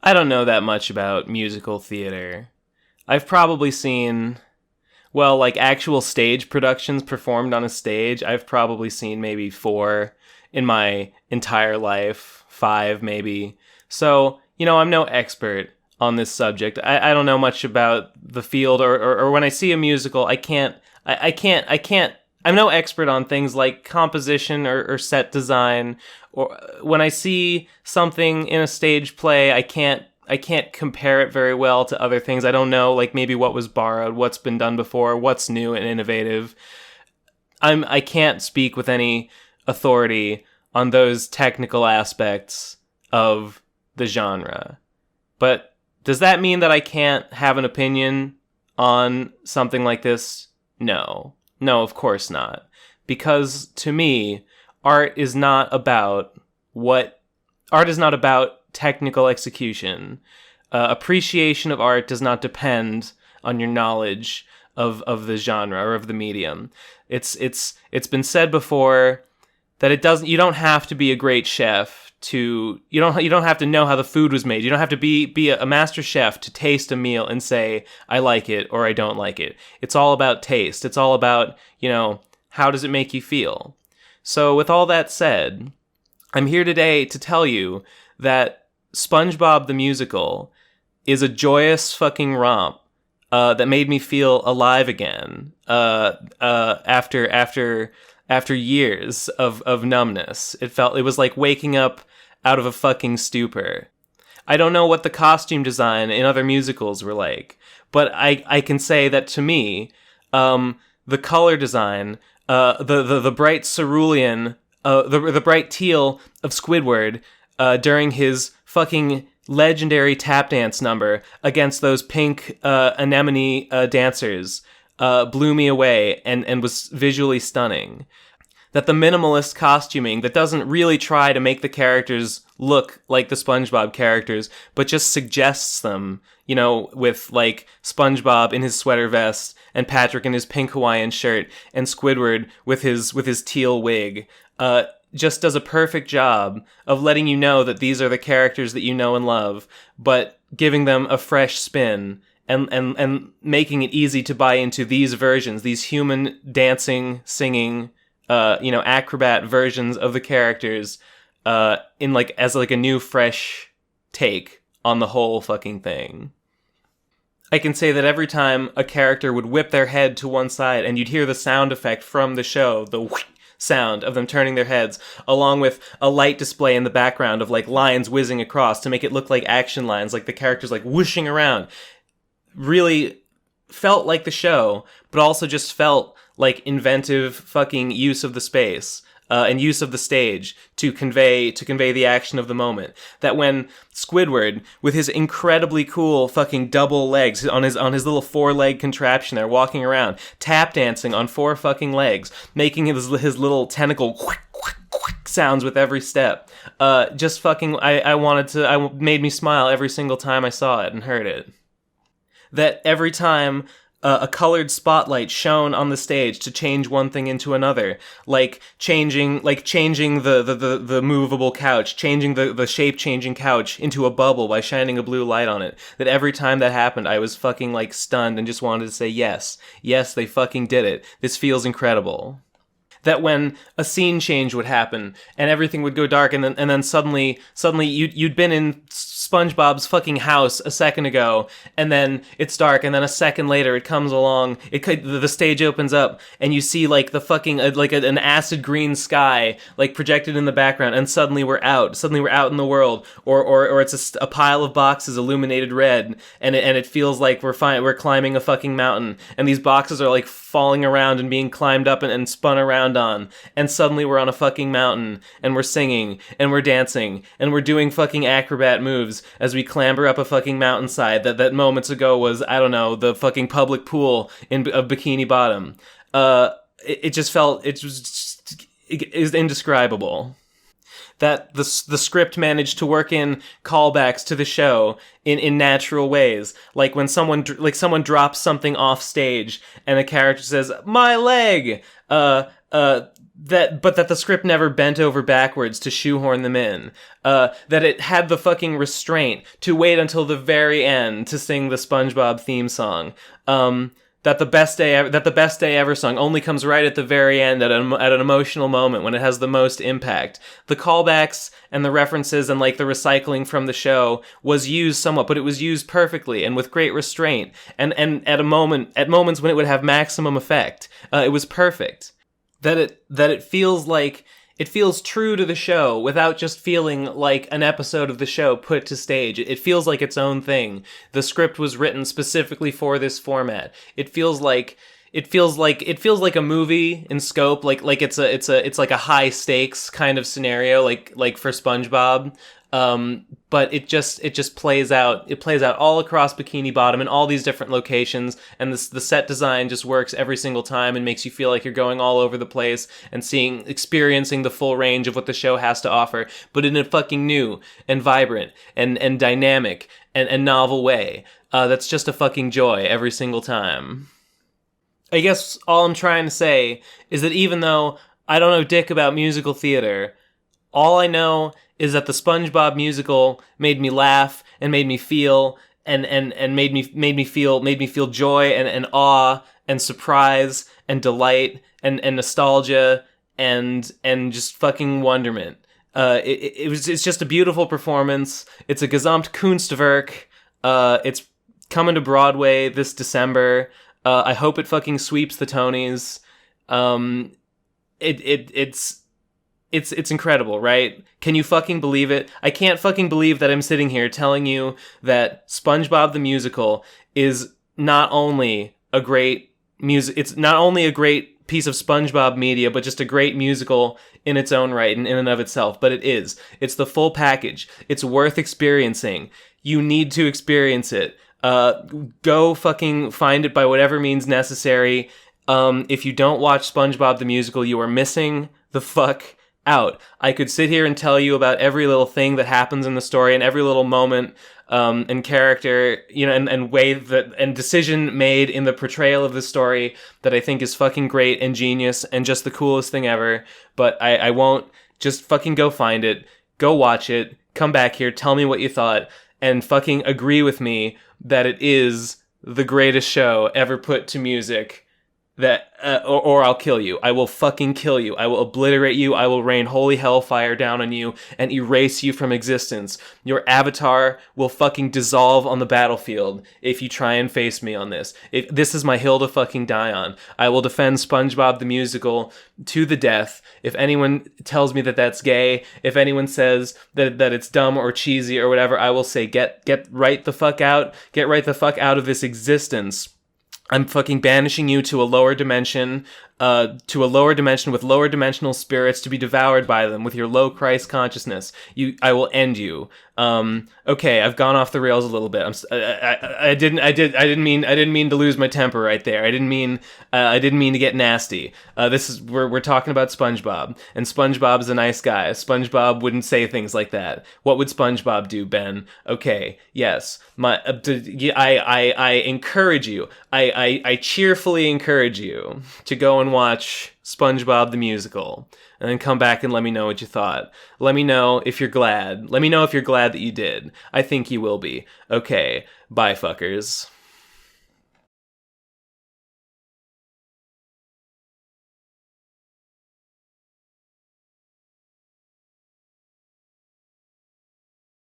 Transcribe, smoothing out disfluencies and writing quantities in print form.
I don't know that much about musical theater. I've probably seen, well, like actual stage productions performed on a stage. I've probably seen maybe four in my entire life, five maybe. So, I'm no expert on this subject. I don't know much about the field, or when I see a musical, I can't, I'm no expert on things like composition or set design. Or when I see something in a stage play, I can't compare it very well to other things. I don't know, like maybe what was borrowed, what's been done before, what's new and innovative. I can't speak with any authority on those technical aspects of the genre. But does that mean that I can't have an opinion on something like this? No. No, of course not. Because to me, art is not about what art is not about technical execution. Appreciation of art does not depend on your knowledge of the genre or of the medium. It's been said before that you don't have to be a great chef you don't have to know how the food was made. You don't have to be a master chef to taste a meal and say I like it or I don't like it. It's all about taste. It's all about, how does it make you feel? So with all that said, I'm here today to tell you that SpongeBob the Musical is a joyous fucking romp that made me feel alive again after years of numbness. It was like waking up out of a fucking stupor. I don't know what the costume design in other musicals were like, but I can say that to me, the color design, the bright cerulean, the bright teal of Squidward during his fucking legendary tap dance number against those pink anemone dancers blew me away and was visually stunning. That the minimalist costuming that doesn't really try to make the characters look like the SpongeBob characters, but just suggests them, with like SpongeBob in his sweater vest and Patrick in his pink Hawaiian shirt and Squidward with his teal wig, just does a perfect job of letting you know that these are the characters that you know and love, but giving them a fresh spin and making it easy to buy into these versions, these human dancing, singing, acrobat versions of the characters, as a new fresh take on the whole fucking thing. I can say that every time a character would whip their head to one side and you'd hear the sound effect from the show, the whoosh sound of them turning their heads, along with a light display in the background of like lines whizzing across to make it look like action lines, like the characters like whooshing around, really felt like the show, but also just felt like inventive fucking use of the space and use of the stage to convey the action of the moment. That when Squidward, with his incredibly cool fucking double legs on his little 4-leg contraption there, walking around, tap dancing on 4 fucking legs, making his little tentacle sounds with every step, just fucking, I made me smile every single time I saw it and heard it. That every time a colored spotlight shone on the stage to change one thing into another, like changing the movable couch, changing the shape-changing couch into a bubble by shining a blue light on it. That every time that happened, I was fucking like stunned and just wanted to say yes, they fucking did it. This feels incredible. That when a scene change would happen and everything would go dark, and then suddenly you'd been in SpongeBob's fucking house a second ago, and then it's dark, and then a second later it comes along, the stage opens up, and you see like the fucking an acid green sky like projected in the background, and suddenly we're out in the world, or it's a pile of boxes illuminated red, and it feels like we're climbing a fucking mountain, and these boxes are like falling around and being climbed up and spun around on, and suddenly we're on a fucking mountain, and we're singing, and we're dancing, and we're doing fucking acrobat moves as we clamber up a fucking mountainside that moments ago was, I don't know, the fucking public pool of Bikini Bottom. It was indescribable. That the script managed to work in callbacks to the show in natural ways, like when someone drops something off stage and a character says "my leg," that the script never bent over backwards to shoehorn them in. That it had the fucking restraint to wait until the very end to sing the SpongeBob theme song. That the best day ever song only comes right at the very end at an emotional moment when it has the most impact. The callbacks and the references and like the recycling from the show was used somewhat, but it was used perfectly and with great restraint. And at moments when it would have maximum effect, it was perfect. That it feels true to the show without just feeling like an episode of the show put to stage. It feels like its own thing. The script was written specifically for this format. It feels like a movie in scope, like it's like a high stakes kind of scenario, like for SpongeBob. But it just plays out. It plays out all across Bikini Bottom in all these different locations, and the set design just works every single time and makes you feel like you're going all over the place and experiencing the full range of what the show has to offer, but in a fucking new and vibrant and dynamic and novel way. That's just a fucking joy every single time. I guess all I'm trying to say is that even though I don't know dick about musical theater, all I know is that the SpongeBob musical made me laugh and made me feel and made me feel joy and awe and surprise and delight and nostalgia and just fucking wonderment. It's just a beautiful performance. It's a gesamt Kunstwerk. It's coming to Broadway this December. I hope it fucking sweeps the Tonys. It's incredible, right? Can you fucking believe it? I can't fucking believe that I'm sitting here telling you that SpongeBob the Musical is not only a great it's not only a great piece of SpongeBob media, but just a great musical in its own right and in and of itself. But it is. It's the full package. It's worth experiencing. You need to experience it. Go fucking find it by whatever means necessary. If you don't watch SpongeBob the Musical, you are missing the fuck out. I could sit here and tell you about every little thing that happens in the story and every little moment and character, and way that and decision made in the portrayal of the story that I think is fucking great and genius and just the coolest thing ever. But I won't. Just fucking go find it, go watch it, come back here, tell me what you thought, and fucking agree with me that it is the greatest show ever put to music. Or I'll kill you. I will fucking kill you. I will obliterate you. I will rain holy hellfire down on you and erase you from existence. Your avatar will fucking dissolve on the battlefield if you try and face me on this. This is my hill to fucking die on. I will defend SpongeBob the Musical to the death. If anyone tells me that that's gay, if anyone says that it's dumb or cheesy or whatever, I will say get right the fuck out. Get right the fuck out of this existence. I'm fucking banishing you to a lower dimension with lower dimensional spirits to be devoured by them with your low Christ consciousness. I will end you. Okay, I've gone off the rails a little bit. I didn't mean to lose my temper right there. I didn't mean to get nasty. We're talking about SpongeBob, and SpongeBob's a nice guy. SpongeBob wouldn't say things like that. What would SpongeBob do, Ben? Okay, yes. I encourage you. I cheerfully encourage you to go and watch SpongeBob the Musical, and then come back and let me know what you thought. Let me know if you're glad. Let me know if you're glad that you did. I think you will be. Okay, bye fuckers.